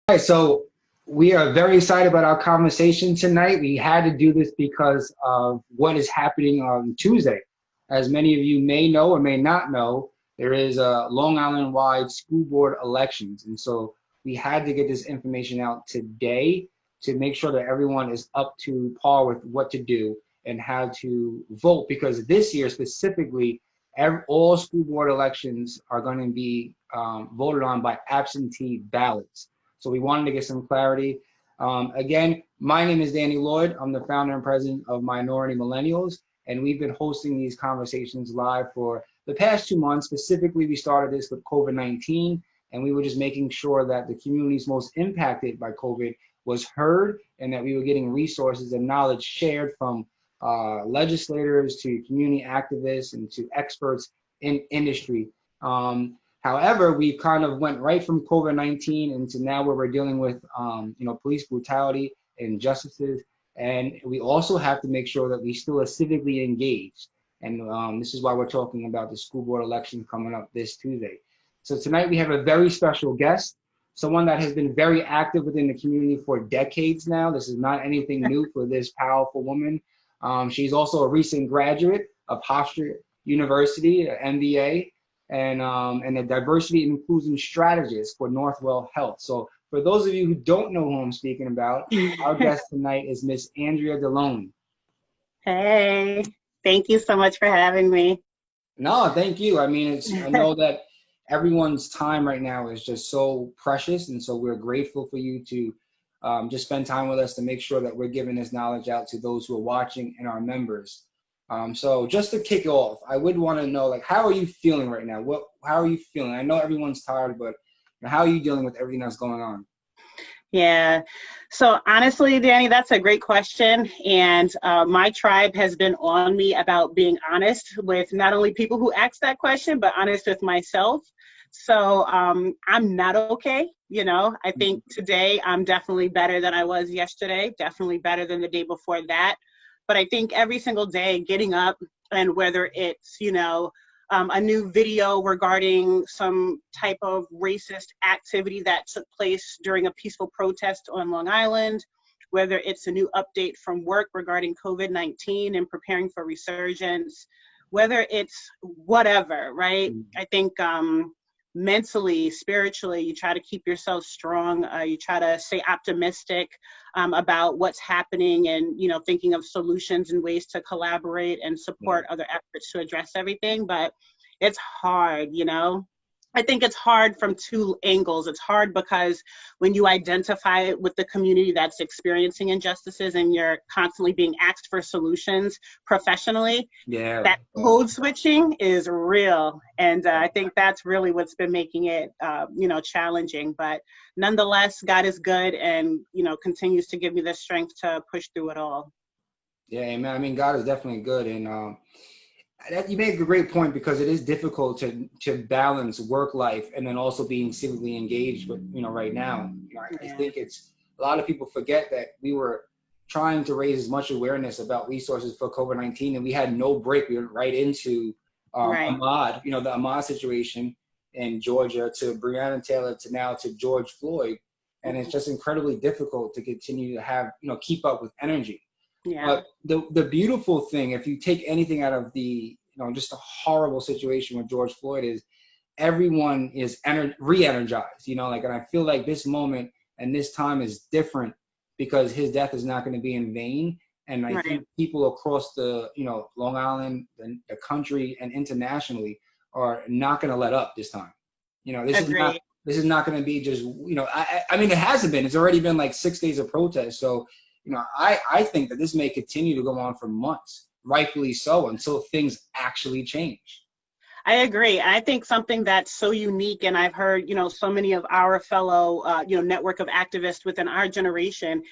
All right, so we are very excited about our conversation tonight. We had to do this because of what is happening on Tuesday. As many of you may know or may not know, there is a Long Island-wide school board elections. And so we had to get this information out today to make sure that everyone is up to par with what to do and how to vote. Because this year specifically, all school board elections are going to be voted on by absentee ballots. So we wanted to get some clarity. Again, my name is Danny Lloyd. I'm the founder and president of Minority Millennials, and we've been hosting these conversations live for the past 2 months. Specifically, we started this with COVID-19, and we were just making sure that the communities most impacted by COVID was heard and that we were getting resources and knowledge shared from legislators to community activists and to experts in industry. However, we kind of went right from COVID-19 into now where we're dealing with, police brutality and injustices. And we also have to make sure that we still are civically engaged. And this is why we're talking about the school board election coming up this Tuesday. So tonight we have a very special guest, someone that has been very active within the community for decades now. This is not anything new for this powerful woman. She's also a recent graduate of Hofstra University, an MBA, and a diversity and inclusion strategist for Northwell Health. So for those of you who don't know who I'm speaking about, our guest tonight is Miss Andrea De Loney. Hey, thank you so much for having me. No, thank you. I mean, I know that everyone's time right now is just so precious, and so we're grateful for you to just spend time with us to make sure that we're giving this knowledge out to those who are watching and our members. So just to kick off, I would want to know, like, how are you feeling right now? How are you feeling? I know everyone's tired, but how are you dealing with everything that's going on? Yeah. So honestly, Danny, that's a great question. And my tribe has been on me about being honest with not only people who ask that question, but honest with myself. So I'm not okay. I think today I'm definitely better than I was yesterday, definitely better than the day before that. But I think every single day getting up, and whether it's, a new video regarding some type of racist activity that took place during a peaceful protest on Long Island, whether it's a new update from work regarding COVID-19 and preparing for resurgence, whether it's whatever, right? I think mentally, spiritually, you try to keep yourself strong. You try to stay optimistic about what's happening, and thinking of solutions and ways to collaborate and support other efforts to address everything. But it's hard. I think it's hard from two angles. It's hard because when you identify with the community that's experiencing injustices and you're constantly being asked for solutions professionally, that code switching is real. And I think that's really what's been making it, challenging. But nonetheless, God is good and, continues to give me the strength to push through it all. Yeah, amen. I mean, God is definitely good. And you make a great point, because it is difficult to balance work life and then also being civically engaged. But right now, I think it's a lot of people forget that we were trying to raise as much awareness about resources for COVID-19, and we had no break. We went right into Ahmaud, the Ahmaud situation in Georgia, to Breonna Taylor, to now to George Floyd, and it's just incredibly difficult to continue to have keep up with energy. Yeah. But the beautiful thing, if you take anything out of the, just a horrible situation with George Floyd, is everyone is re-energized, and I feel like this moment and this time is different because his death is not going to be in vain. And I think people across the, Long Island, the country, and internationally are not going to let up this time. This is not going to be just, I mean, it hasn't been. It's already been like 6 days of protest. So, I think that this may continue to go on for months, rightfully so, until things actually change. I agree. I think something that's so unique, and I've heard, so many of our fellow, network of activists within our generation,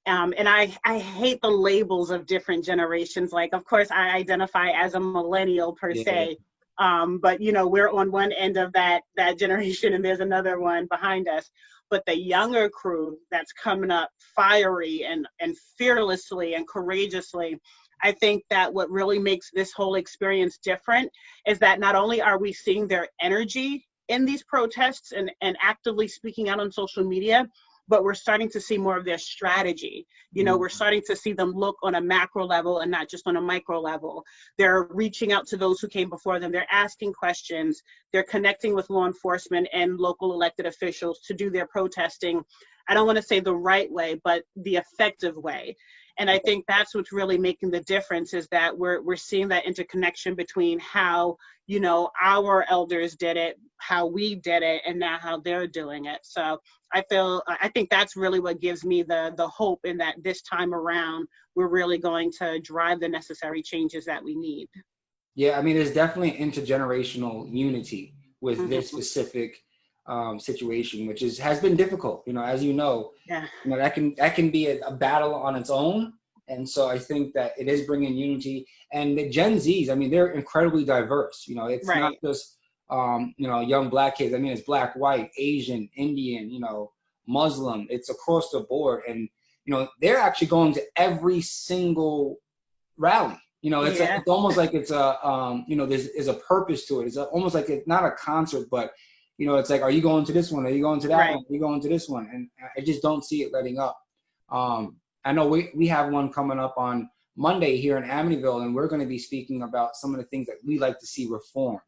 and I hate the labels of different generations. Like, of course, I identify as a millennial per se, but, we're on one end of that generation, and there's another one behind us. But the younger crew that's coming up fiery and fearlessly and courageously, I think that what really makes this whole experience different is that not only are we seeing their energy in these protests and actively speaking out on social media, but we're starting to see more of their strategy. You know, we're starting to see them look on a macro level and not just on a micro level. They're reaching out to those who came before them. They're asking questions. They're connecting with law enforcement and local elected officials to do their protesting. I don't want to say the right way, but the effective way. And I think that's what's really making the difference, is that we're seeing that interconnection between how, you know, our elders did it, how we did it, and now how they're doing it. So I think that's really what gives me the hope in that this time around, we're really going to drive the necessary changes that we need. Yeah, I mean, there's definitely intergenerational unity with this specific situation, which has been difficult. You know, as you know, that can be a battle on its own. And so I think that it is bringing unity. And the Gen Zs, I mean, they're incredibly diverse. You know, it's not just you know, young Black kids. I mean, it's Black, white, Asian, Indian, you know, Muslim. It's across the board. And you know, they're actually going to every single rally. You know, it's almost like it's a you know, there's a purpose to it. It's almost like it's not a concert, but you know, it's like, are you going to this one? Are you going to that one? Are you going to this one? And I just don't see it letting up. I know we have one coming up on Monday here in Amityville, and we're going to be speaking about some of the things that we like to see reformed.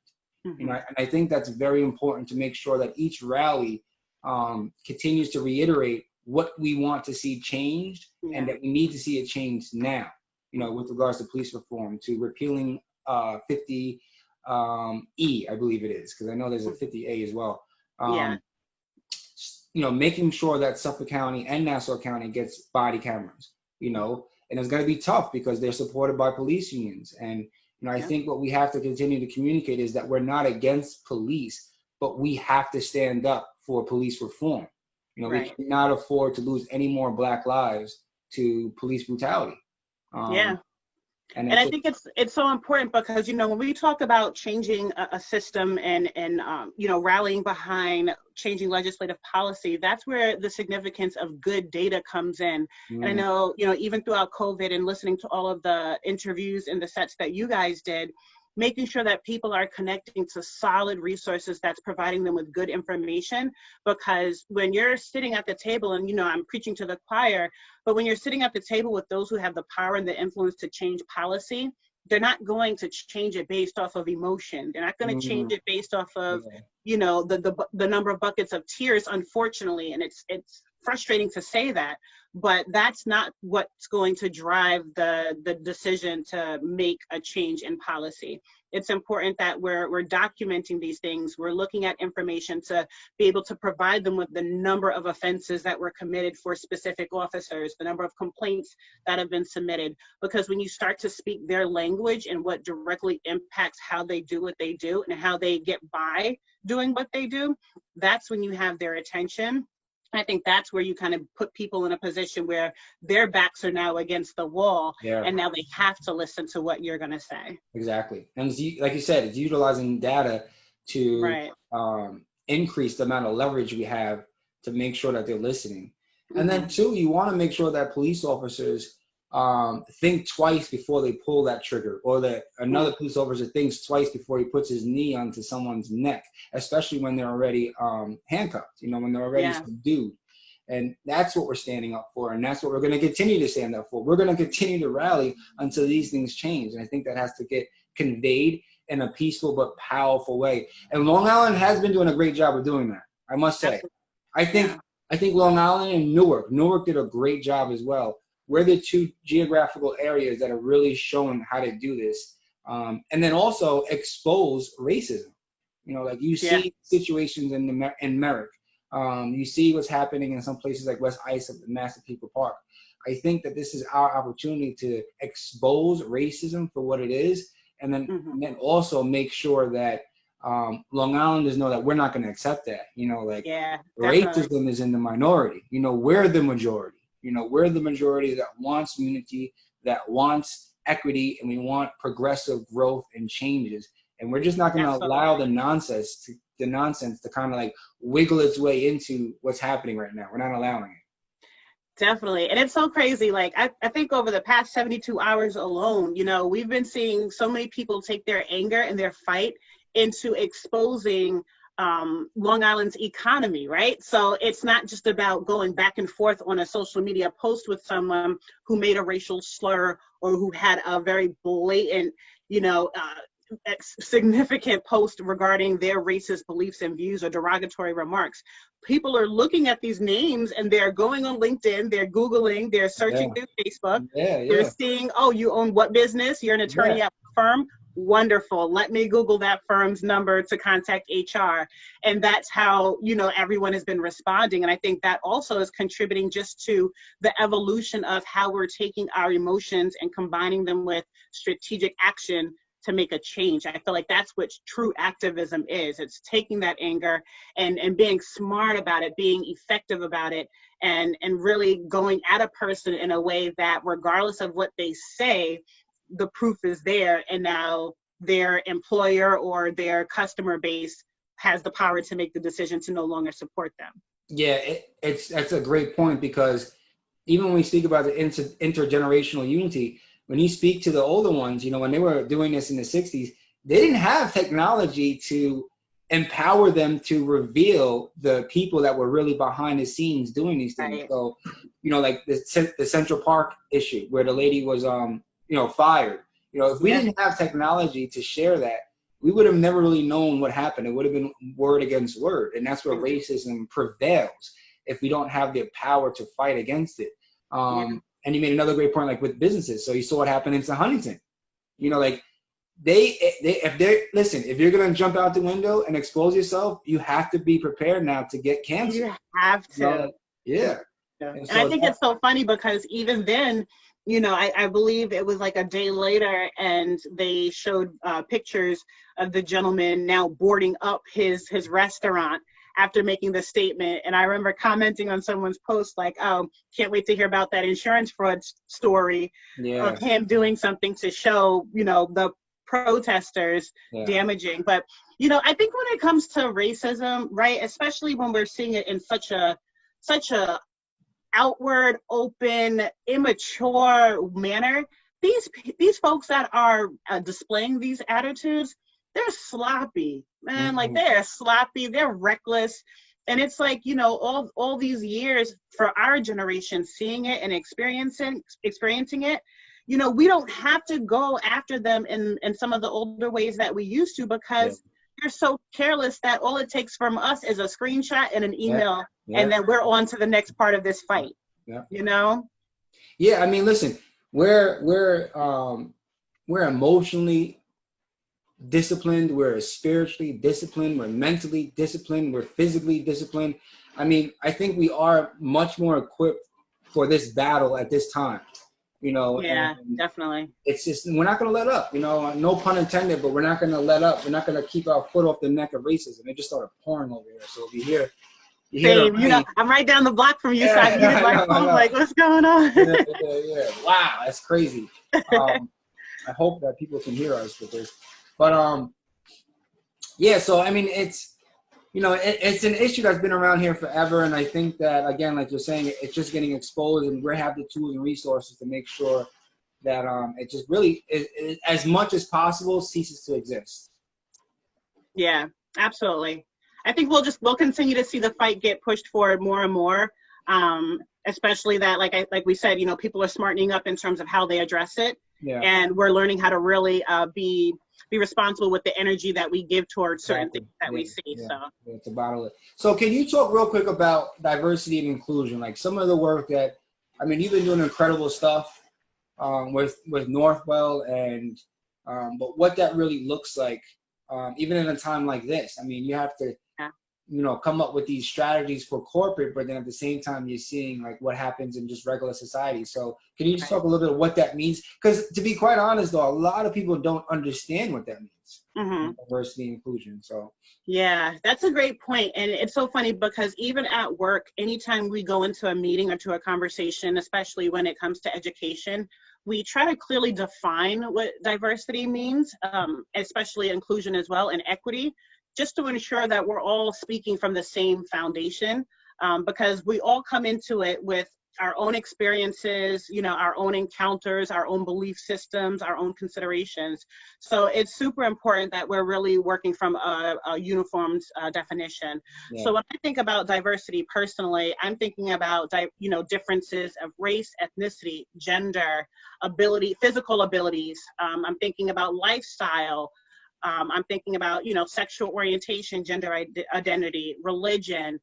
You know, and I think that's very important to make sure that each rally continues to reiterate what we want to see changed, and that we need to see it changed now. You know, with regards to police reform, to repealing 50 E, I believe it is, because I know there's a 50A as well. You know, making sure that Suffolk County and Nassau County gets body cameras, you know, and it's going to be tough because they're supported by police unions. And, you know, I think what we have to continue to communicate is that we're not against police, but we have to stand up for police reform. You know, we cannot afford to lose any more Black lives to police brutality. And I think it's so important because, you know, when we talk about changing a system and you know, rallying behind changing legislative policy, that's where the significance of good data comes in. And I know, you know, even throughout COVID and listening to all of the interviews and the sets that you guys did, making sure that people are connecting to solid resources that's providing them with good information. Because when you're sitting at the table, and, you know, I'm preaching to the choir, but when you're sitting at the table with those who have the power and the influence to change policy, they're not going to change it based off of emotion. They're not going to change it based off of, you know, the number of buckets of tears, unfortunately. And it's frustrating to say that, but that's not what's going to drive the decision to make a change in policy. It's important that we're documenting these things. We're looking at information to be able to provide them with the number of offenses that were committed for specific officers, the number of complaints that have been submitted, because when you start to speak their language and what directly impacts how they do what they do and how they get by doing what they do, that's when you have their attention. I think that's where you kind of put people in a position where their backs are now against the wall, and now they have to listen to what you're going to say. Exactly. And like you said, it's utilizing data to increase the amount of leverage we have to make sure that they're listening. And then two, you want to make sure that police officers think twice before they pull that trigger, or that another police officer thinks twice before he puts his knee onto someone's neck, especially when they're already handcuffed, you know, when they're already subdued. And that's what we're standing up for, and that's what we're going to continue to stand up for. We're going to continue to rally until these things change, and I think that has to get conveyed in a peaceful but powerful way. And Long Island has been doing a great job of doing that, I must say. I think Long Island and Newark did a great job as well. We're the two geographical areas that are really showing how to do this. And then also expose racism. You know, like you see situations in Merrick. You see what's happening in some places like West Islip and Massapequa Park. I think that this is our opportunity to expose racism for what it is, and then also make sure that Long Islanders know that we're not going to accept that. You know, like racism is in the minority. You know, we're the majority. You know, we're the majority that wants unity, that wants equity, and we want progressive growth and changes. And we're just not going to allow the nonsense to kind of like wiggle its way into what's happening right now. We're not allowing it. Definitely. And it's so crazy. Like, I think over the past 72 hours alone, you know, we've been seeing so many people take their anger and their fight into exposing Long Island's economy, right? So it's not just about going back and forth on a social media post with someone who made a racial slur or who had a very blatant, significant post regarding their racist beliefs and views or derogatory remarks. People are looking at these names and they're going on LinkedIn, they're Googling, they're searching through Facebook, they're seeing, oh, you own what business? You're an attorney at a firm? Wonderful. Let me Google that firm's number to contact HR. And that's how, everyone has been responding. And I think that also is contributing just to the evolution of how we're taking our emotions and combining them with strategic action to make a change. I feel like that's what true activism is. It's taking that anger and being smart about it, being effective about it, and really going at a person in a way that regardless of what they say, the proof is there, and now their employer or their customer base has the power to make the decision to no longer support them. Yeah, that's a great point, because even when we speak about the intergenerational unity, when you speak to the older ones, when they were doing this in the 60s, they didn't have technology to empower them to reveal the people that were really behind the scenes doing these things. Right. So, like the Central Park issue where the lady was, fired. If we didn't have technology to share that, we would have never really known what happened. It would have been word against word. And that's where racism prevails, if we don't have the power to fight against it. And you made another great point, like with businesses. So you saw what happened in Huntington. If you're going to jump out the window and expose yourself, you have to be prepared now to get canceled. You have to. Yeah. And I think it's so funny because even then, I believe it was like a day later and they showed pictures of the gentleman now boarding up his restaurant after making the statement. And I remember commenting on someone's post like, oh, can't wait to hear about that insurance fraud story of him doing something to show, the protesters damaging. But, I think when it comes to racism, right, especially when we're seeing it in such a outward, open, immature manner, these folks that are displaying these attitudes, they're sloppy, man. Like they're sloppy, they're reckless. And it's like, all these years for our generation, seeing it and experiencing it, we don't have to go after them in some of the older ways that we used to, because they're so careless that all it takes from us is a screenshot and an email, and then we're on to the next part of this fight. Yeah, I mean, listen, we're emotionally disciplined, we're spiritually disciplined, we're mentally disciplined, we're physically disciplined. I mean, I think we are much more equipped for this battle at this time. Definitely. It's just, we're not going to let up, no pun intended, but we're not going to let up. We're not going to keep our foot off the neck of racism. It just started pouring over here. So if you hear, same, I'm right down the block from you, so I muted my phone, like, what's going on? Yeah. Wow, that's crazy. I hope that people can hear us with this. But, so, I mean, it's, it's an issue that's been around here forever. And I think that, again, like you're saying, it's just getting exposed, and we have the tools and resources to make sure that it just really, as much as possible, ceases to exist. Yeah, absolutely. I think we'll continue to see the fight get pushed forward more and more, especially that, like we said, people are smartening up in terms of how they address it. Yeah. And we're learning how to really be responsible with the energy that we give towards certain things that we see. So it's a battle. So can you talk real quick about diversity and inclusion? Like some of the work that, I mean, you've been doing incredible stuff with Northwell, and but what that really looks like, even in a time like this. I mean, you have to come up with these strategies for corporate, but then at the same time, you're seeing like what happens in just regular society. So can you just talk a little bit of what that means? Because to be quite honest, though, a lot of people don't understand what that means, diversity and inclusion. So yeah, that's a great point. And it's so funny because even at work, anytime we go into a meeting or to a conversation, especially when it comes to education, we try to clearly define what diversity means, especially inclusion as well, and equity, just to ensure that we're all speaking from the same foundation, because we all come into it with our own experiences, you know, our own encounters, our own belief systems, our own considerations. So it's super important that we're really working from a uniformed definition. Yeah. So when I think about diversity personally, I'm thinking about, you know, differences of race, ethnicity, gender, ability, physical abilities. I'm thinking about lifestyle. I'm thinking about, you know, sexual orientation, gender identity, religion.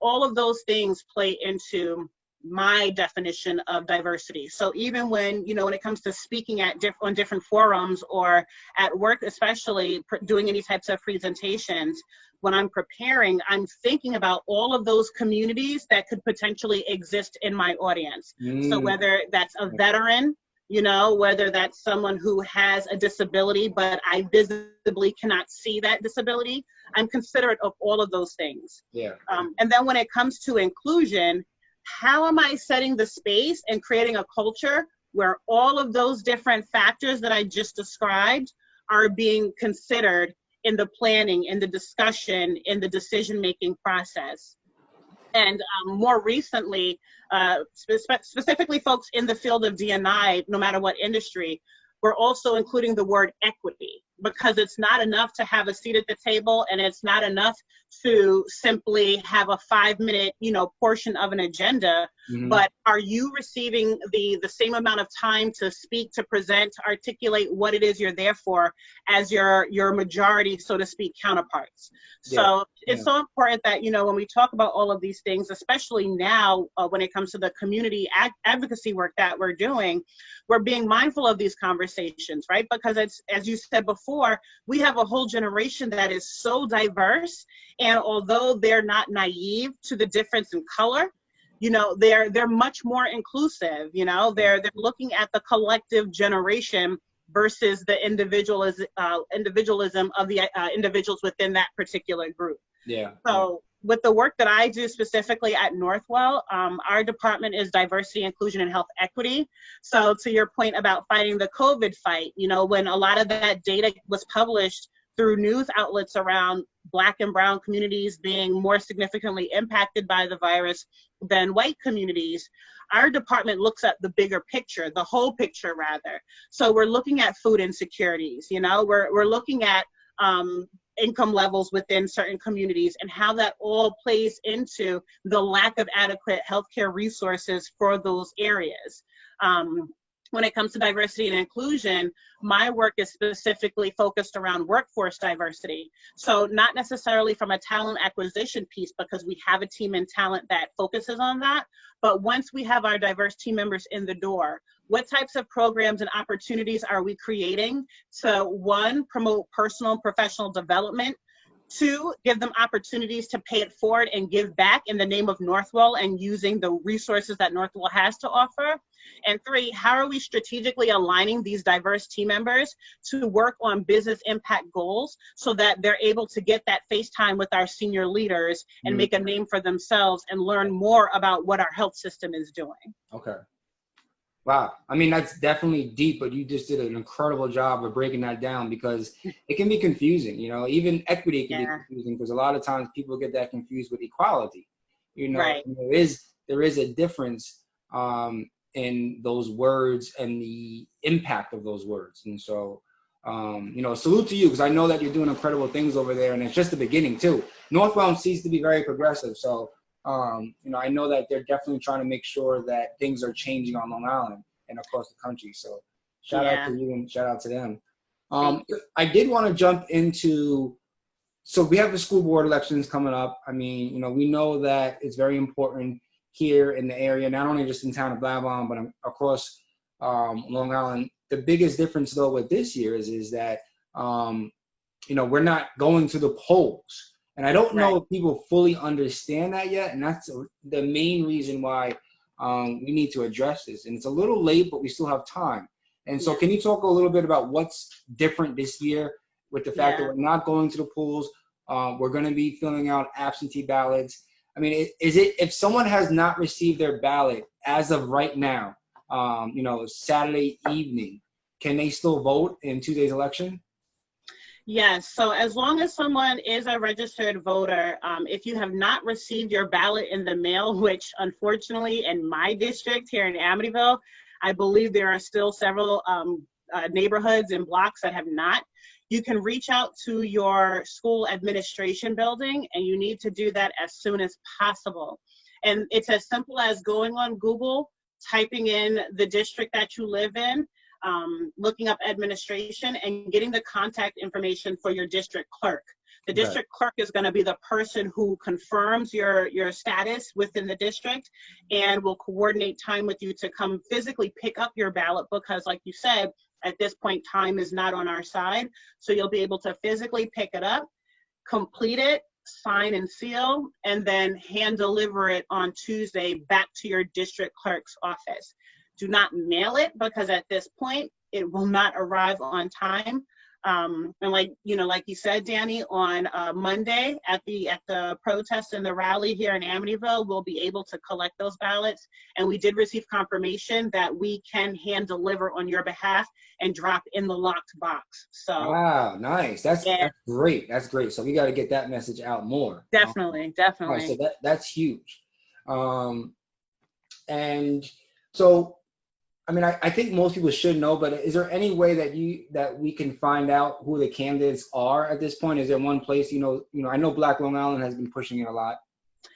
All of those things play into my definition of diversity. So even when, you know, when it comes to speaking at on different forums or at work, especially doing any types of presentations, when I'm preparing, I'm thinking about all of those communities that could potentially exist in my audience. So whether that's a veteran, you know, whether that's someone who has a disability, but I visibly cannot see that disability, I'm considerate of all of those things. Yeah. And then when it comes to inclusion, how am I setting the space and creating a culture where all of those different factors that I just described are being considered in the planning, in the discussion, in the decision-making process? And more recently, specifically folks in the field of D&I, no matter what industry, we're also including the word equity, because it's not enough to have a seat at the table, and it's not enough to simply have a 5-minute, you know, portion of an agenda, but are you receiving the same amount of time to speak, to present, to articulate what it is you're there for as your majority, so to speak, counterparts? So it's so important that, you know, when we talk about all of these things, especially now when it comes to the community advocacy work that we're doing, we're being mindful of these conversations, right? Because it's, as you said before, we have a whole generation that is so diverse, and although they're not naive to the difference in color, you know, they're much more inclusive. You know, they're looking at the collective generation versus the individualism of the individuals within that particular group. So with the work that I do specifically at Northwell, our department is diversity, inclusion, and health equity. So to your point about fighting the COVID fight, you know, when a lot of that data was published through news outlets around Black and brown communities being more significantly impacted by the virus than white communities, our department looks at the bigger picture, the whole picture rather. So we're looking at food insecurities, you know, we're looking at income levels within certain communities and how that all plays into the lack of adequate healthcare resources for those areas. When it comes to diversity and inclusion, my work is specifically focused around workforce diversity. So not necessarily from a talent acquisition piece, because we have a team in talent that focuses on that. But once we have our diverse team members in the door, what types of programs and opportunities are we creating to, one, promote personal and professional development, two, give them opportunities to pay it forward and give back in the name of Northwell and using the resources that Northwell has to offer, and three, how are we strategically aligning these diverse team members to work on business impact goals so that they're able to get that face time with our senior leaders and make a name for themselves and learn more about what our health system is doing. Okay. Wow. I mean, that's definitely deep, but you just did an incredible job of breaking that down, because it can be confusing, you know, even equity can be confusing, because a lot of times people get that confused with equality, you know, and there is a difference in those words and the impact of those words. And so, you know, salute to you, because I know that you're doing incredible things over there, and it's just the beginning too. Northwell seems to be very progressive. So, you know, I know that they're definitely trying to make sure that things are changing on Long Island and across the country. So shout out to you and shout out to them. I did want to jump into, so we have the school board elections coming up. I mean, you know, we know that it's very important here in the area, not only just in town of Blavon, but across Long Island. The biggest difference though with this year is that, you know, we're not going to the polls. And I don't know if people fully understand that yet. And that's the main reason why we need to address this. And it's a little late, but we still have time. And so can you talk a little bit about what's different this year with the fact that we're not going to the polls? We're going to be filling out absentee ballots. I mean, is it, if someone has not received their ballot as of right now, you know, Saturday evening, can they still vote in Tuesday's election? Yes, so as long as someone is a registered voter, if you have not received your ballot in the mail, which unfortunately in my district here in Amityville, I believe there are still several neighborhoods and blocks that have not, you can reach out to your school administration building, and you need to do that as soon as possible. And it's as simple as going on Google, typing in the district that you live in, looking up administration, and getting the contact information for your district clerk. The district clerk is going to be the person who confirms your status within the district and will coordinate time with you to come physically pick up your ballot, because like you said, at this point, time is not on our side. So you'll be able to physically pick it up, complete it, sign and seal, and then hand deliver it on Tuesday back to your district clerk's office. Do not mail it, because at this point, it will not arrive on time. And like you said, Danny, on Monday at the protest and the rally here in Amityville, we'll be able to collect those ballots. And we did receive confirmation that we can hand deliver on your behalf and drop in the locked box. So wow, nice. That's great. That's great. So we got to get that message out more. Definitely. Right, so that's huge. And so, I mean, I think most people should know, but is there any way that we can find out who the candidates are at this point? Is there one place, I know Black Long Island has been pushing it a lot.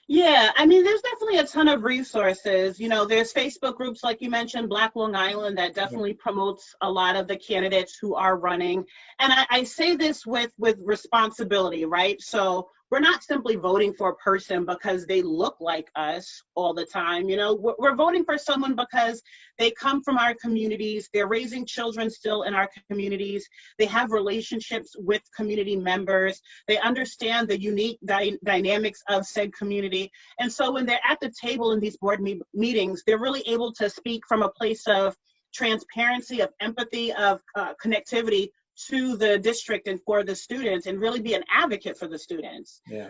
Yeah, I mean, there's definitely a ton of resources. There's Facebook groups, like you mentioned, Black Long Island, that definitely promotes a lot of the candidates who are running. And I say this with responsibility, right? So we're not simply voting for a person because they look like us all the time. We're voting for someone because they come from our communities. They're raising children still in our communities. They have relationships with community members. They understand the unique dynamics of said community. And so when they're at the table in these board meetings, they're really able to speak from a place of transparency, of empathy, of connectivity to the district and for the students, and really be an advocate for the students. Yeah.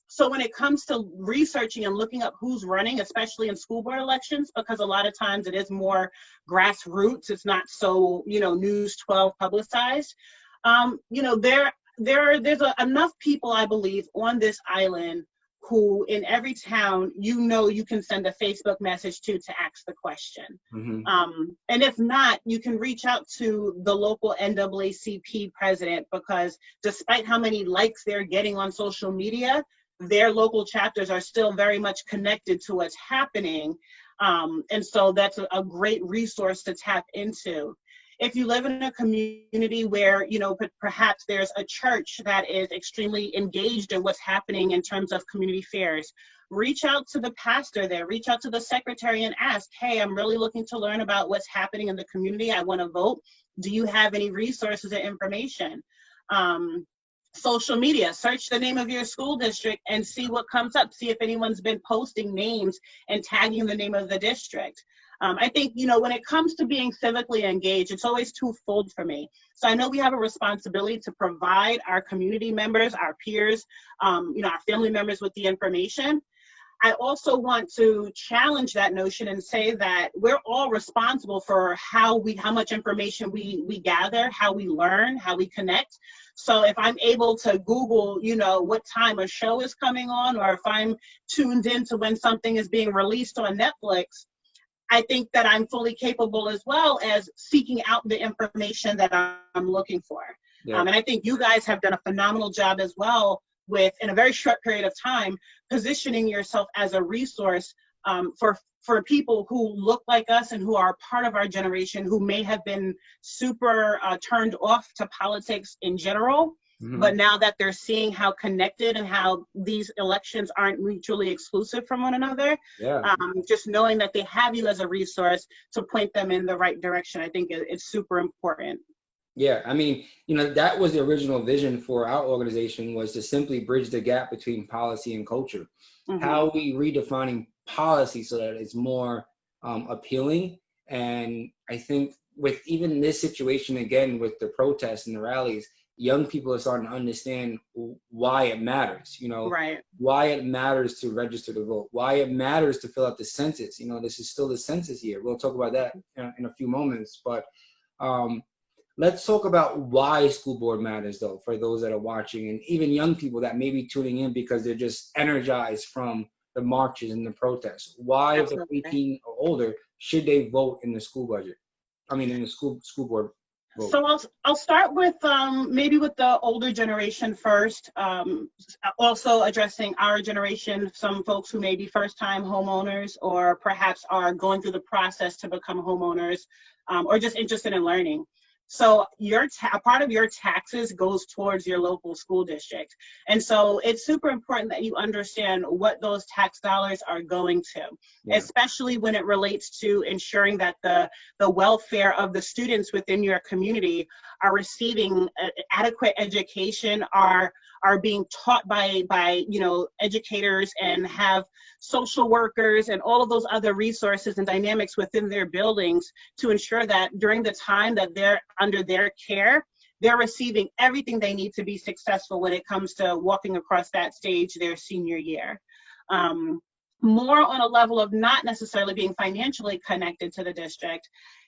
So when it comes to researching and looking up who's running, especially in school board elections, because a lot of times it is more grassroots, it's not so, News 12 publicized. There's enough people, I believe, on this island who in every town, you can send a Facebook message to ask the question. Mm-hmm. And if not, you can reach out to the local NAACP president, because despite how many likes they're getting on social media, their local chapters are still very much connected to what's happening. And so that's a great resource to tap into. If you live in a community where, perhaps there's a church that is extremely engaged in what's happening in terms of community fairs, reach out to the pastor there, reach out to the secretary and ask, hey, I'm really looking to learn about what's happening in the community. I want to vote. Do you have any resources or information? Social media, search the name of your school district and see what comes up. See if anyone's been posting names and tagging the name of the district. I think, when it comes to being civically engaged, it's always twofold for me. So I know we have a responsibility to provide our community members, our peers, our family members with the information. I also want to challenge that notion and say that we're all responsible for how much information we gather, how we learn, how we connect. So if I'm able to Google, what time a show is coming on, or if I'm tuned into when something is being released on Netflix, I think that I'm fully capable as well as seeking out the information that I'm looking for. Yeah. And I think you guys have done a phenomenal job as well with, in a very short period of time, positioning yourself as a resource for people who look like us and who are part of our generation, who may have been super turned off to politics in general. Mm-hmm. But now that they're seeing how connected and how these elections aren't mutually exclusive from one another, just knowing that they have you as a resource to point them in the right direction, I think it's super important. Yeah, I mean, that was the original vision for our organization, was to simply bridge the gap between policy and culture. Mm-hmm. How are we redefining policy so that it's more appealing? And I think with even this situation, again, with the protests and the rallies, young people are starting to understand why it matters, right. Why it matters to register to vote, why it matters to fill out the census. This is still the census year. We'll talk about that in a few moments. But Let's talk about why school board matters, though, for those that are watching, and even young people that may be tuning in because they're just energized from the marches and the protests. Why, if they're Absolutely. 18 or older, should they vote in the school budget? I mean, in the school board vote. So I'll start with maybe with the older generation first. Also addressing our generation, some folks who may be first-time homeowners or perhaps are going through the process to become homeowners, or just interested in learning. So a part of your taxes goes towards your local school district. And so it's super important that you understand what those tax dollars are going to, especially when it relates to ensuring that the welfare of the students within your community are receiving adequate education, are being taught by educators, and have social workers and all of those other resources and dynamics within their buildings to ensure that during the time that they're under their care, they're receiving everything they need to be successful when it comes to walking across that stage their senior year. More on a level of not necessarily being financially connected to the district,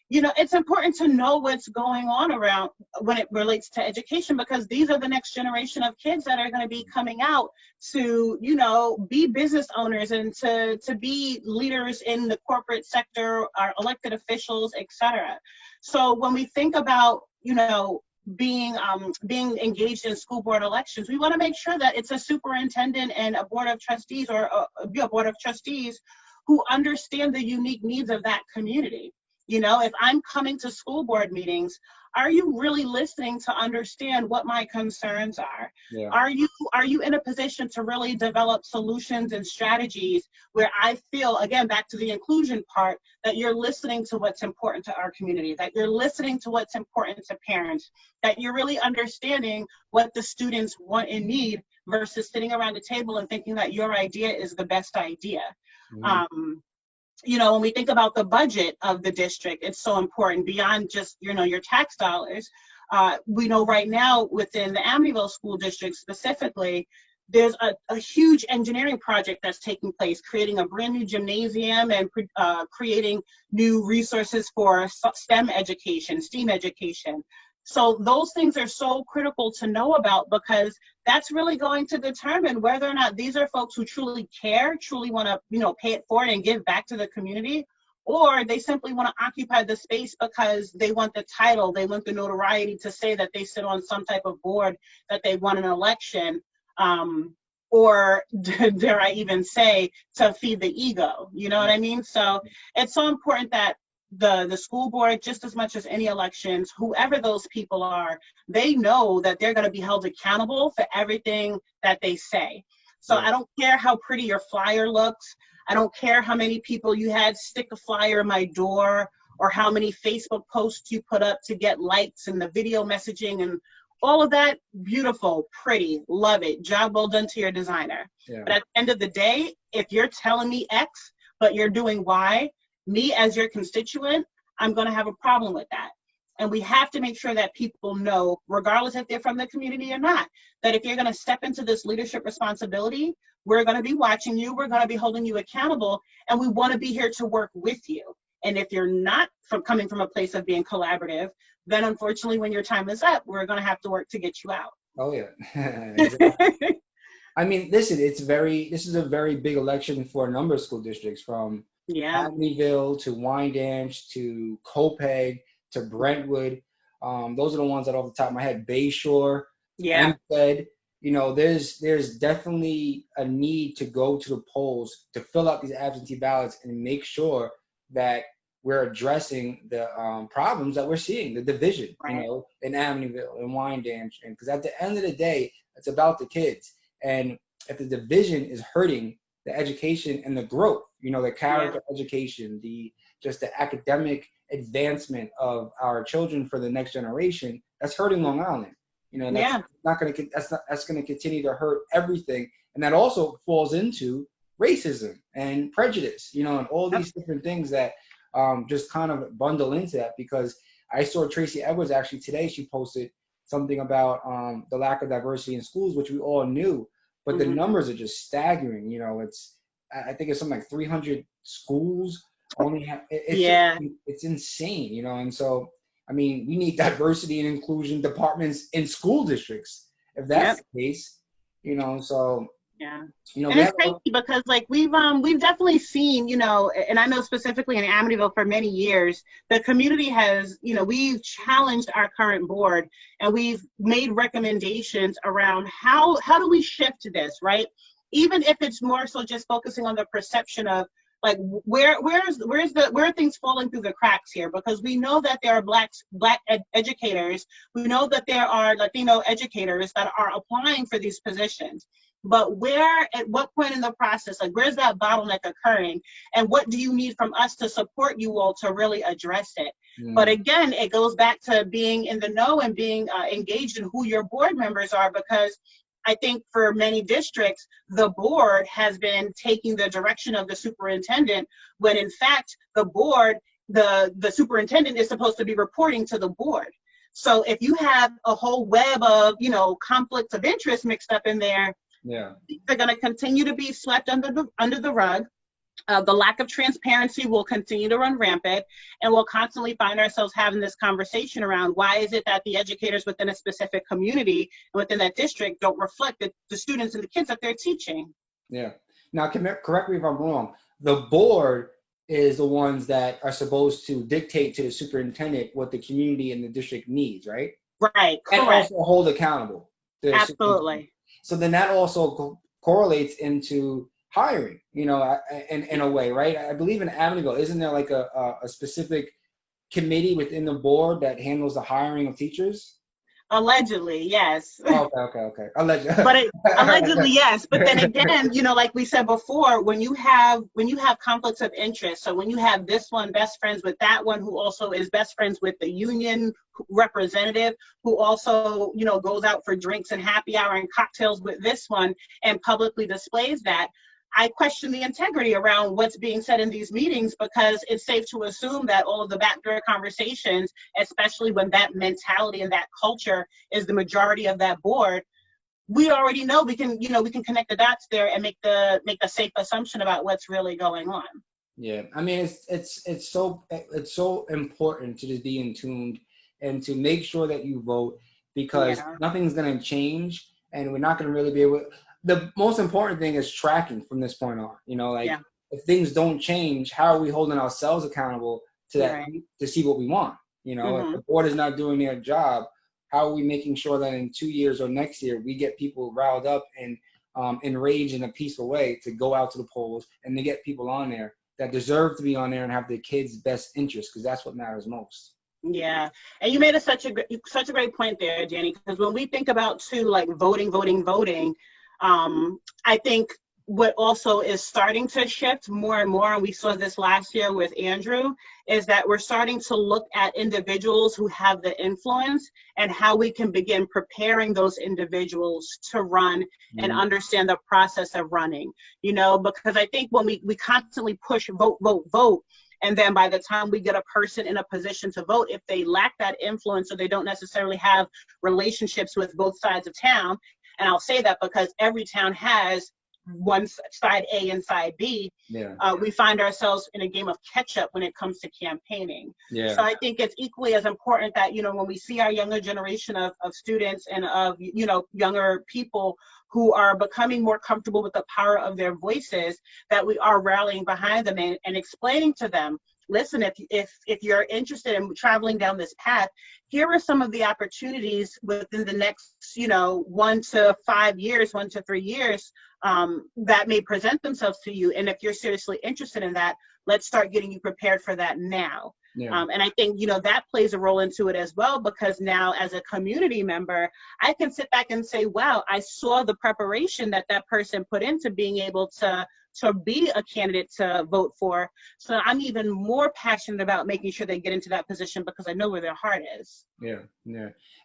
it's important to know what's going on around when it relates to education, because these are the next generation of kids that are going to be coming out to, be business owners and to be leaders in the corporate sector, our elected officials, etc. So when we think about, being engaged in school board elections, we want to make sure that it's a superintendent and a board of trustees or a board of trustees who understand the unique needs of that community. If I'm coming to school board meetings, are you really listening to understand what my concerns are? Yeah. Are you in a position to really develop solutions and strategies where I feel, again, back to the inclusion part, that you're listening to what's important to our community, that you're listening to what's important to parents, that you're really understanding what the students want and need versus sitting around the table and thinking that your idea is the best idea. Mm-hmm. When we think about the budget of the district, it's so important beyond just, your tax dollars. We know right now within the Amityville School District specifically, there's a huge engineering project that's taking place, creating a brand new gymnasium and creating new resources for STEM education, STEAM education. So those things are so critical to know about, because that's really going to determine whether or not these are folks who truly care, truly want to, pay it forward and give back to the community, or they simply want to occupy the space because they want the title, they want the notoriety to say that they sit on some type of board, that they won an election, or dare I even say, to feed the ego. You know what I mean? So it's so important that the school board, just as much as any elections, whoever those people are, they know that they're going to be held accountable for everything that they say. So I don't care how pretty your flyer looks. I don't care how many people you had stick a flyer in my door, or how many Facebook posts you put up to get likes, and the video messaging and all of that. Beautiful, pretty, love it. Job well done to your designer. Yeah. But at the end of the day, if you're telling me X, but you're doing Y, me as your constituent, I'm going to have a problem with that. And we have to make sure that people know, regardless if they're from the community or not, that if you're going to step into this leadership responsibility, we're going to be watching you, we're going to be holding you accountable, and we want to be here to work with you. And if you're not coming from a place of being collaborative, then unfortunately, when your time is up, we're going to have to work to get you out. Oh, yeah. Exactly. I mean, listen, this is a very big election for a number of school districts, from Amityville to Wyandanch to Copeg to Brentwood. Those are the ones that off the top of my head. Bayshore, Hempstead. There's definitely a need to go to the polls to fill out these absentee ballots and make sure that we're addressing the problems that we're seeing, the division, in Amityville and Wyandanch. And because at the end of the day, it's about the kids. And if the division is hurting the education and the growth, the character education, the academic advancement of our children for the next generation, that's hurting Long Island. That's going to continue to hurt everything. And that also falls into racism and prejudice, and all these different things that just kind of bundle into that. Because I saw Tracy Edwards actually today, she posted something about the lack of diversity in schools, which we all knew, but the numbers are just staggering. I think it's something like 300 schools only have, it's insane, and so I mean, we need diversity and inclusion departments in school districts. If that's the case, you know, so. Yeah. You know, and it's crazy because like we've definitely seen, you know, and I know specifically in Amityville for many years, the community has, you know, we've challenged our current board and we've made recommendations around how do we shift this, right? Even if it's more so just focusing on the perception of like where are things falling through the cracks here, because we know that there are black educators, we know that there are Latino educators that are applying for these positions. But where, at what point in the process, like where's that bottleneck occurring, and what do you need from us to support you all to really address it? But again, it goes back to being in the know and being engaged in who your board members are, because I think for many districts, the board has been taking the direction of the superintendent, when in fact, the board, the superintendent is supposed to be reporting to the board. So if you have a whole web of, you know, conflicts of interest mixed up in there, they're going to continue to be swept under the rug. The lack of transparency will continue to run rampant, and we'll constantly find ourselves having this conversation around why is it that the educators within a specific community and within that district don't reflect the students and the kids that they're teaching. Yeah. Now, correct me if I'm wrong. The board is the ones that are supposed to dictate to the superintendent what the community and the district needs, right? Right. Correct. And also hold accountable. Absolutely. So then that also correlates into hiring, you know, in a way, right? I believe in Amityville, isn't there like a specific committee within the board that handles the hiring of teachers? Allegedly, yes. Okay. Allegedly. But allegedly, yes. But then again, you know, like we said before, when you have conflicts of interest, so when you have this one best friends with that one who also is best friends with the union representative, who also, you know, goes out for drinks and happy hour and cocktails with this one and publicly displays that, I question the integrity around what's being said in these meetings, because it's safe to assume that all of the backdoor conversations, especially when that mentality and that culture is the majority of that board, we already know we can connect the dots there and make a safe assumption about what's really going on. Yeah, I mean, it's so important to just be in tune and to make sure that you vote, because nothing's going to change, and we're not going to really be able. The most important thing is tracking from this point on. You know, like if things don't change, how are we holding ourselves accountable to that to see what we want? You know, if the board is not doing their job, how are we making sure that in 2 years or next year we get people riled up and enraged in a peaceful way to go out to the polls and to get people on there that deserve to be on there and have their kids' best interest, because that's what matters most. Yeah, and you made such a great point there, Danny, because when we think about like voting, I think what also is starting to shift more and more, and we saw this last year with Andrew, is that we're starting to look at individuals who have the influence and how we can begin preparing those individuals to run and understand the process of running, you know, because I think when we constantly push vote, and then by the time we get a person in a position to vote, if they lack that influence or they don't necessarily have relationships with both sides of town, and I'll say that because every town has one side A and side B, we find ourselves in a game of catch up when it comes to campaigning. So I think it's equally as important that, you know, when we see our younger generation of students and of, you know, younger people who are becoming more comfortable with the power of their voices, that we are rallying behind them and explaining to them, listen, if you're interested in traveling down this path, here are some of the opportunities within the next, you know, 1 to 5 years, 1 to 3 years, that may present themselves to you. And if you're seriously interested in that, let's start getting you prepared for that now. And I think, you know, that plays a role into it as well, because now as a community member, I can sit back and say, wow, I saw the preparation that person put into being able to be a candidate to vote for. So I'm even more passionate about making sure they get into that position because I know where their heart is.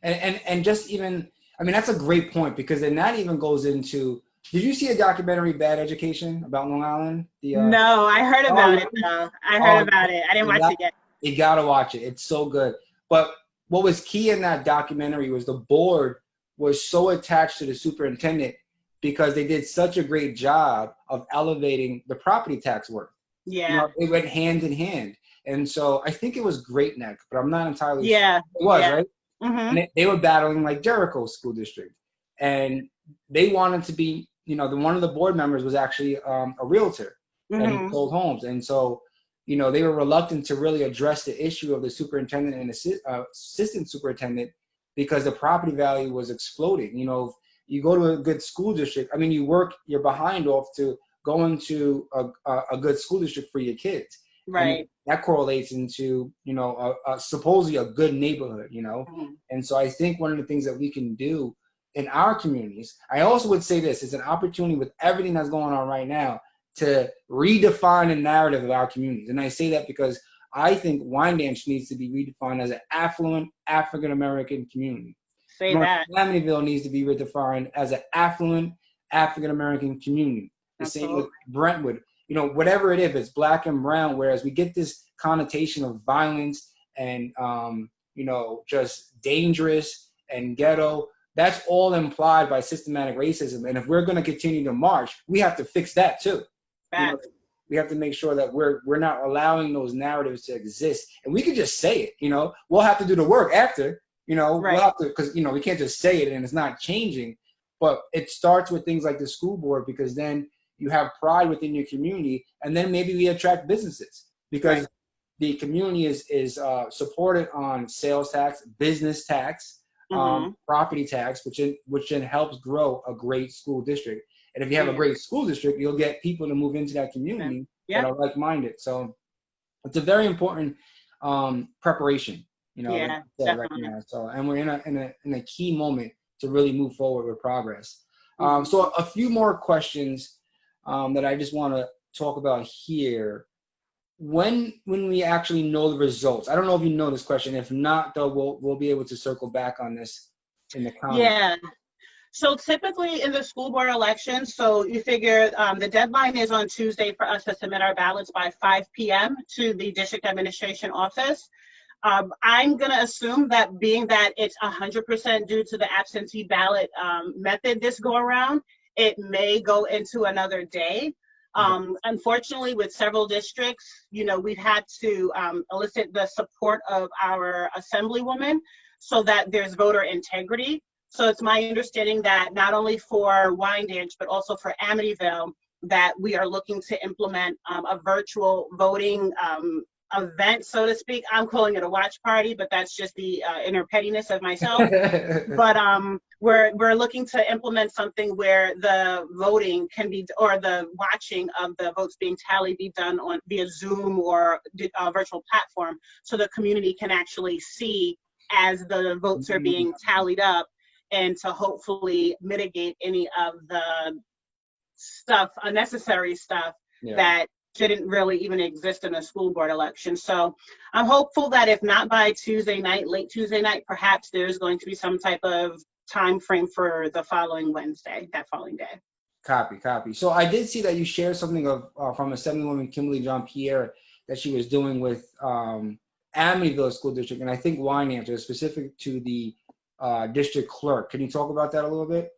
And just even, I mean, that's a great point, because then that even goes into, did you see a documentary, Bad Education, about Long Island? No, I heard about it though. I heard about it. I didn't watch it yet. You gotta watch it. It's so good. But what was key in that documentary was the board was so attached to the superintendent because they did such a great job of elevating the property tax work. You know, it went hand in hand. And so I think it was Great Neck, but I'm not entirely sure. Yeah. It was, Yeah. right? Mm-hmm. And they were battling like Jericho School District. And they wanted to be, one of the board members was actually a realtor, and he Mm-hmm. sold homes. And so, they were reluctant to really address the issue of the superintendent and assistant superintendent because the property value was exploding. If you go to a good school district, I mean, you're behind off to go into a good school district for your kids. Right. And that correlates into, supposedly a good neighborhood, Mm-hmm. And so I think one of the things that we can do in our communities, I also would say this, it's an opportunity with everything that's going on right now to redefine the narrative of our communities. And I say that because I think Wyandanch needs to be redefined as an affluent African-American community. Say North that. Amityville needs to be redefined as an affluent African-American community. The same with Brentwood. Whatever it is, it's black and brown, whereas we get this connotation of violence and, just dangerous and ghetto. That's all implied by systematic racism. And if we're going to continue to march, we have to fix that too. We have to make sure that we're not allowing those narratives to exist. And we can just say it, we'll have to do the work after, Right. We'll have to, because, we can't just say it and it's not changing. But it starts with things like the school board, because then you have pride within your community, and then maybe we attract businesses because Right. the community is supported on sales tax, business tax, Mm-hmm. property tax, which then helps grow a great school district. And if you have a great school district, you'll get people to move into that community that are like-minded. So it's a very important preparation, right now. So, and we're in a key moment to really move forward with progress. So a few more questions that I just want to talk about here. When we actually know the results, I don't know if you know this question. If not, though, we'll be able to circle back on this in the comments. Yeah. So typically in the school board elections, so you figure the deadline is on Tuesday for us to submit our ballots by 5 p.m. to the district administration office. I'm going to assume that being that it's 100% due to the absentee ballot method this go around, it may go into another day. Unfortunately, with several districts, we've had to elicit the support of our assemblywoman so that there's voter integrity. So it's my understanding that not only for Wyandanch, but also for Amityville, that we are looking to implement a virtual voting event, so to speak. I'm calling it a watch party, but that's just the inner pettiness of myself. But we're looking to implement something where the voting can be, or the watching of the votes being tallied, be done on via Zoom or a virtual platform, so the community can actually see as the votes are being tallied up, and to hopefully mitigate any of the unnecessary stuff that shouldn't really even exist in a school board election. So I'm hopeful that if not by Tuesday night, late Tuesday night, perhaps there's going to be some type of time frame for the following Wednesday, that following day. Copy. So I did see that you shared something from Assemblywoman Kimberly Jean-Pierre that she was doing with Amityville School District, and I think Wyandanch is specific to the district clerk. Can you talk about that a little bit?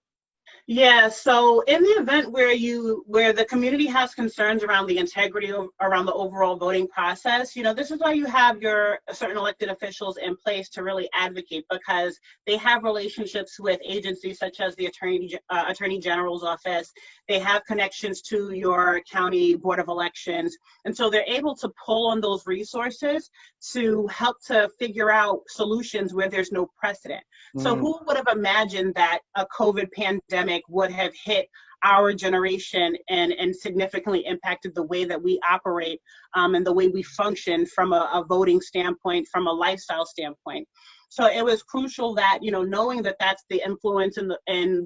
Yeah, so in the event where the community has concerns around the integrity around the overall voting process, this is why you have your certain elected officials in place to really advocate, because they have relationships with agencies such as the Attorney General's office. They have connections to your county board of elections, and so they're able to pull on those resources to help to figure out solutions where there's no precedent. So who would have imagined that a COVID pandemic would have hit our generation and significantly impacted the way that we operate and the way we function from a voting standpoint, from a lifestyle standpoint. So it was crucial that, knowing that that's the influence and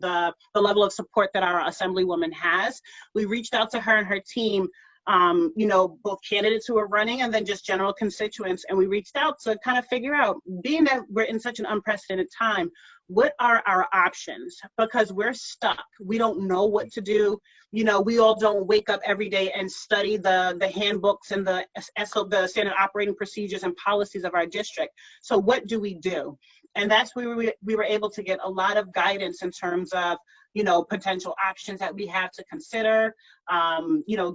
the level of support that our assemblywoman has, we reached out to her and her team, both candidates who are running and then just general constituents. And we reached out to kind of figure out, being that we're in such an unprecedented time, what are our options? Because we're stuck. We don't know what to do. We all don't wake up every day and study the handbooks and the standard operating procedures and policies of our district. So what do we do? And that's where we were able to get a lot of guidance in terms of, potential options that we have to consider,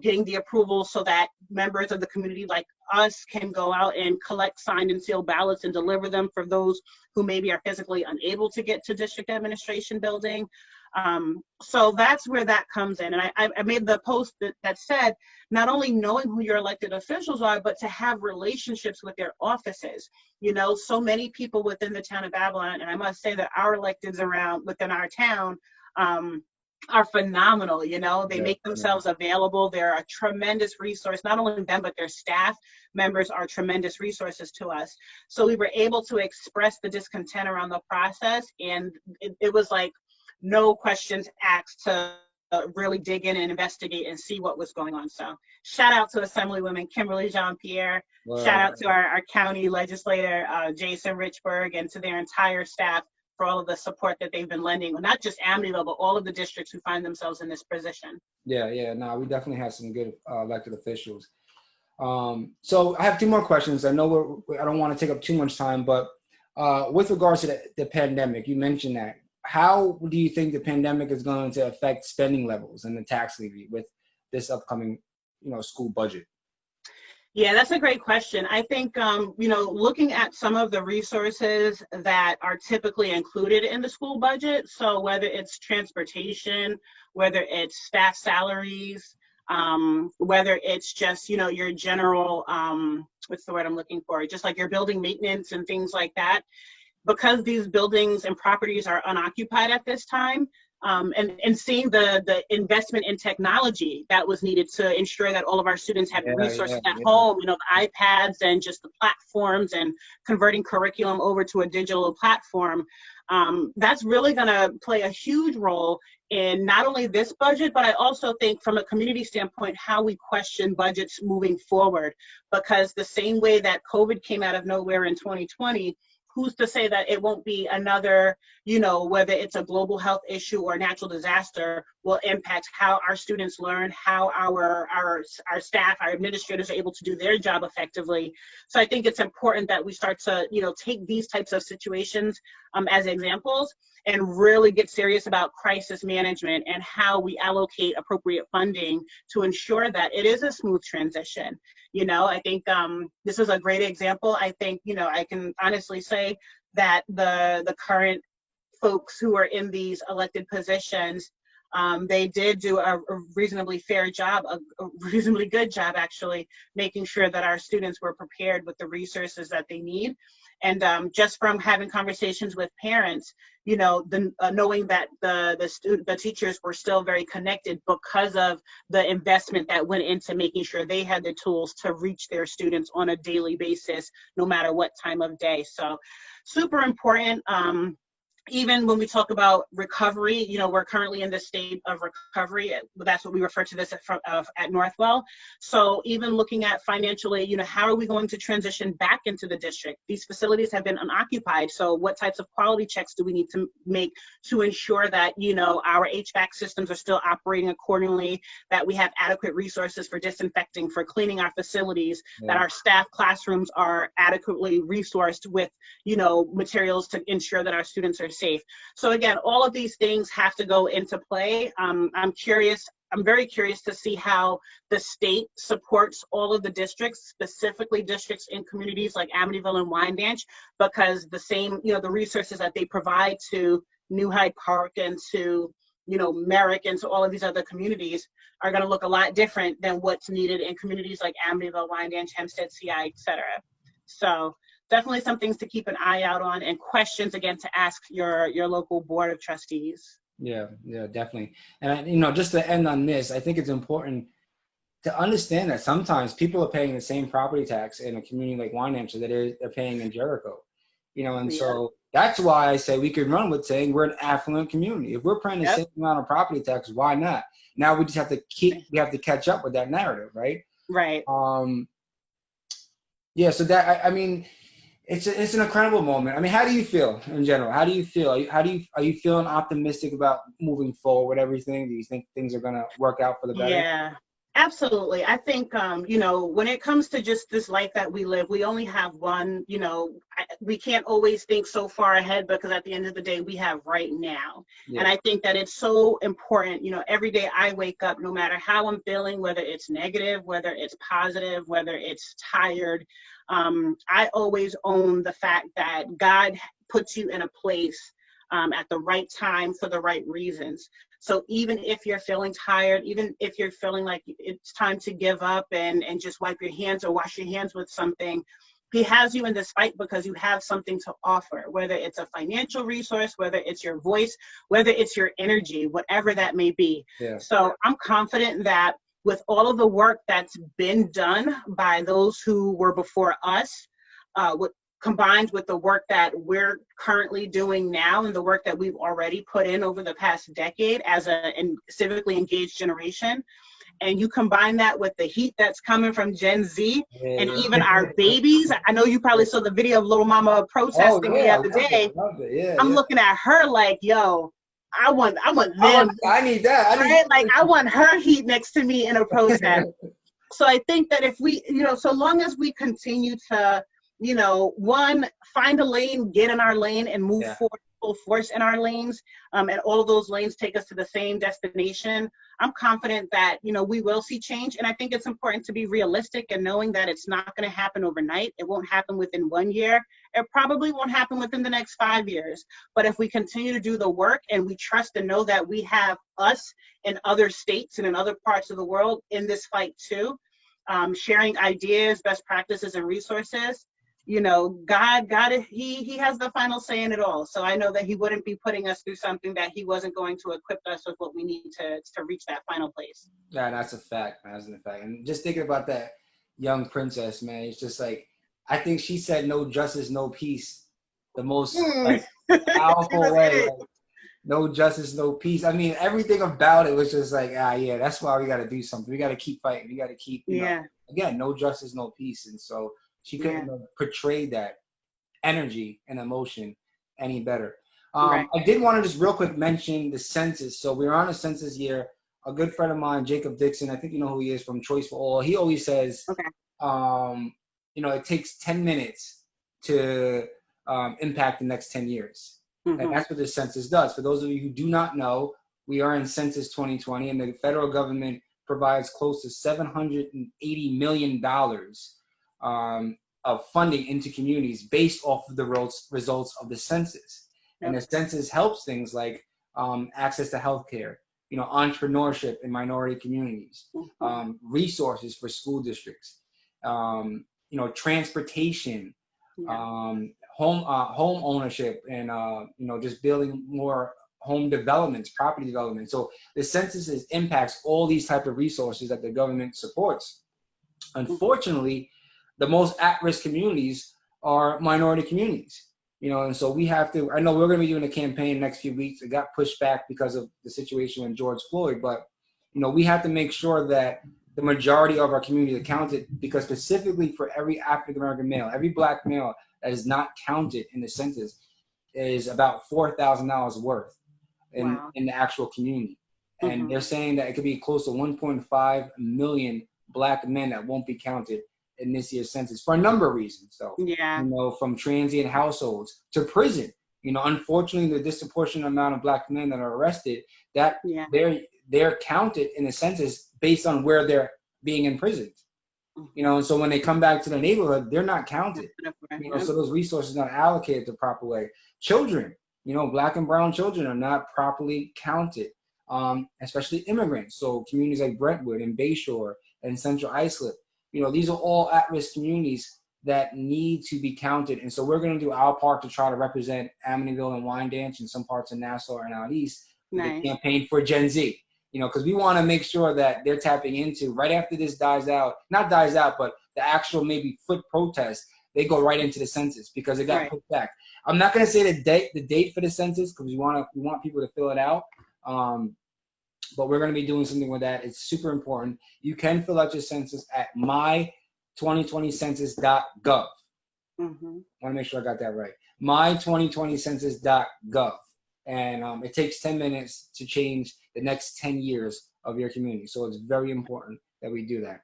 getting the approval so that members of the community, like us can go out and collect signed and sealed ballots and deliver them for those who maybe are physically unable to get to district administration building. So that's where that comes in. And I made the post that said, not only knowing who your elected officials are, but to have relationships with their offices. You know, so many people within the town of Babylon, and I must say that our electeds around within our town are phenomenal. You know, they make themselves available. They're a tremendous resource, not only them, but their staff members are tremendous resources to us. So we were able to express the discontent around the process, and it was like, no questions asked to really dig in and investigate and see what was going on. So shout out to Assemblywoman Kimberly Jean-Pierre. Wow. Shout out to our county legislator, Jason Richburg, and to their entire staff for all of the support that they've been lending, not just Amityville, but all of the districts who find themselves in this position. Yeah, no, we definitely have some good elected officials. So I have 2 more questions. I know I don't want to take up too much time, but with regards to the pandemic, you mentioned that. How do you think the pandemic is going to affect spending levels and the tax levy with this upcoming, school budget? Yeah, that's a great question. I think, looking at some of the resources that are typically included in the school budget, so whether it's transportation, whether it's staff salaries, whether it's just, your general, what's the word I'm looking for? Just like your building maintenance and things like that. Because these buildings and properties are unoccupied at this time, and seeing the investment in technology that was needed to ensure that all of our students have the resources at home, the iPads and just the platforms and converting curriculum over to a digital platform, that's really going to play a huge role in not only this budget, but I also think from a community standpoint, how we question budgets moving forward. Because the same way that COVID came out of nowhere in 2020, who's to say that it won't be another, whether it's a global health issue or a natural disaster, will impact how our students learn, how our staff, our administrators are able to do their job effectively. So I think it's important that we start to, take these types of situations as examples and really get serious about crisis management and how we allocate appropriate funding to ensure that it is a smooth transition. I think this is a great example. I think, I can honestly say that the current folks who are in these elected positions, they did do a reasonably fair job, a reasonably good job actually, making sure that our students were prepared with the resources that they need. And just from having conversations with parents, knowing that the teachers were still very connected because of the investment that went into making sure they had the tools to reach their students on a daily basis, no matter what time of day. So super important. Even when we talk about recovery, we're currently in the state of recovery. That's what we refer to this at Northwell. So even looking at financially, how are we going to transition back into the district? These facilities have been unoccupied. So what types of quality checks do we need to make to ensure that, our HVAC systems are still operating accordingly, that we have adequate resources for disinfecting, for cleaning our facilities, that our staff classrooms are adequately resourced with, materials to ensure that our students are safe. So again, all of these things have to go into play. I'm very curious to see how the state supports all of the districts, specifically districts in communities like Amityville and Wyandanch, because the same, the resources that they provide to New Hyde Park and to, Merrick and to all of these other communities are going to look a lot different than what's needed in communities like Amityville, Wyandanch, Hempstead, CI, et cetera. So definitely some things to keep an eye out on and questions, again, to ask your local board of trustees. Yeah, definitely. And, just to end on this, I think it's important to understand that sometimes people are paying the same property tax in a community like Wyandanch that they're paying in Jericho, so that's why I say we could run with saying we're an affluent community. If we're paying the same amount of property tax, why not? Now we just have to catch up with that narrative, right? Right. Yeah, so that, it's an incredible moment. How do you feel in general? How do you feel? Are you feeling optimistic about moving forward with everything? Do you think things are going to work out for the better? Yeah, absolutely. I think, when it comes to just this life that we live, we only have one, we can't always think so far ahead, because at the end of the day, we have right now. Yeah. And I think that it's so important, you know, every day I wake up, no matter how I'm feeling, whether it's negative, whether it's positive, whether it's tired, I always own the fact that God puts you in a place at the right time for the right reasons. So even if you're feeling tired, even if you're feeling like it's time to give up and just wipe your hands or wash your hands with something, he has you in this fight because you have something to offer, whether it's a financial resource, whether it's your voice, whether it's your energy, whatever that may be. Yeah. So I'm confident that with all of the work that's been done by those who were before us, combined with the work that we're currently doing now and the work that we've already put in over the past decade as a civically engaged generation, and you combine that with the heat that's coming from Gen Z and even our babies. I know you probably saw the video of little mama protesting the other day. I'm looking at her like, yo, I want them. I need that. I want her heat next to me in a protest. So I think that if we, you know, so long as we continue to, you know, one, find a lane, get in our lane and move forward full force in our lanes, and all of those lanes take us to the same destination, I'm confident that, you know, we will see change. And I think it's important to be realistic and knowing that it's not going to happen overnight. It won't happen within 1 year. It probably won't happen within the next 5 years. But if we continue to do the work and we trust and know that we have us in other states and in other parts of the world in this fight too, sharing ideas, best practices, and resources, you know, God, he has the final say in it all. So I know that he wouldn't be putting us through something that he wasn't going to equip us with what we need to reach that final place. Yeah, that's a fact. That's a fact. And just thinking about that young princess, man, it's just like, I think she said no justice, no peace, the most like, powerful way. Like, no justice, no peace. I mean, everything about it was just like, yeah, that's why we got to do something. We got to keep fighting. We got to keep, you know, again, no justice, no peace. And so she couldn't portray that energy and emotion any better. I did want to just real quick mention the census. So we're on a census year. A good friend of mine, Jacob Dixon, I think you know who he is, from Choice for All. He always says, you know, it takes 10 minutes to impact the next 10 years. Mm-hmm. And that's what the census does. For those of you who do not know, we are in Census 2020, and the federal government provides close to $780 million of funding into communities based off of the results of the census. Yep. And the census helps things like access to healthcare, you know, entrepreneurship in minority communities, resources for school districts, you know, transportation, home ownership, and you know, just building more home developments, property development. So the census impacts all these type of resources that the government supports. Unfortunately, the most at-risk communities are minority communities, you know, and so we have to, I know we're going to be doing a campaign next few weeks. It got pushed back because of the situation with George Floyd, but, you know, we have to make sure that the majority of our community are counted, because specifically for every African-American male, every Black male that is not counted in the census is about $4,000 worth in the actual community. And they're saying that it could be close to 1.5 million Black men that won't be counted in this year's census for a number of reasons. So, you know, from transient households to prison, you know, unfortunately, the disproportionate amount of Black men that are arrested, that they're counted in the census based on where they're being imprisoned. You know, and so when they come back to the neighborhood, they're not counted. You know, so those resources are not allocated the proper way. Children, you know, Black and brown children are not properly counted, especially immigrants. So communities like Brentwood and Bayshore and Central Islip, you know, these are all at-risk communities that need to be counted. And so we're going to do our part to try to represent Amityville and Wyandanch and some parts of Nassau and out east with the campaign for Gen Z, you know, because we want to make sure that they're tapping into, right after this dies out, not dies out, but the actual maybe foot protest, they go right into the census because it got pushed back. I'm not going to say the date for the census because we want people to fill it out. But we're going to be doing something with that. It's super important. You can fill out your census at my2020census.gov. I want to make sure I got that right. my2020census.gov. And it takes 10 minutes to change the next 10 years of your community. So it's very important that we do that.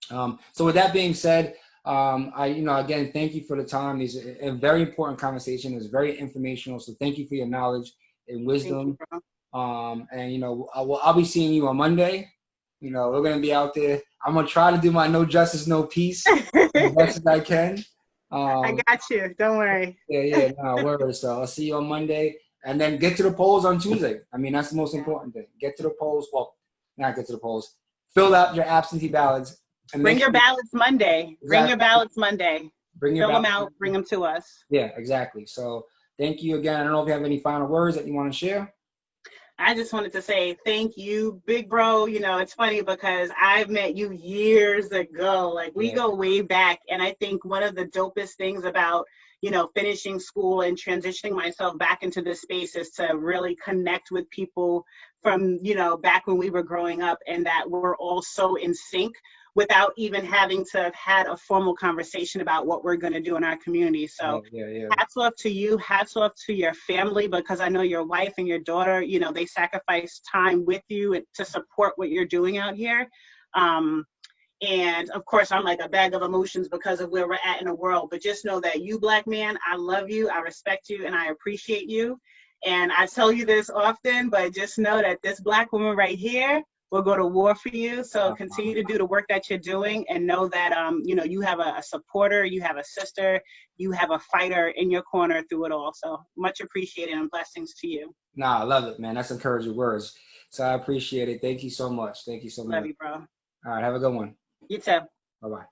So with that being said, Again, thank you for the time. These are a very important conversation. It's very informational. So thank you for your knowledge and wisdom. Thank you, bro. I'll be seeing you on Monday. We're going to be out there. I'm going to try to do my no justice, no peace as best as I can. I got you. Don't worry. No worries. So I'll see you on Monday. And then get to the polls on Tuesday. I mean, that's the most important thing. Get to the polls. Well, not get to the polls. Fill out your absentee ballots. And bring your ballots Monday. Exactly. Bring your ballots Monday. Fill them out. Bring them to us. Yeah, exactly. So thank you again. I don't know if you have any final words that you want to share. I just wanted to say thank you, big bro. It's funny because I've met you years ago. Like, we go way back. And I think one of the dopest things about, finishing school and transitioning myself back into this space is to really connect with people from, back when we were growing up, and that we're all so in sync without even having to have had a formal conversation about what we're going to do in our community. So hats off to you, hats off to your family, because I know your wife and your daughter, they sacrifice time with you to support what you're doing out here. And of course, I'm like a bag of emotions because of where we're at in the world. But just know that you, Black man, I love you, I respect you, and I appreciate you. And I tell you this often, but just know that this Black woman right here will go to war for you. So continue to do the work that you're doing, and know that, you have a supporter, you have a sister, you have a fighter in your corner through it all. So much appreciated, and blessings to you. Nah, I love it, man. That's encouraging words. So I appreciate it. Thank you so much. Thank you so much. Love you, bro. All right. Have a good one. You too. Bye-bye.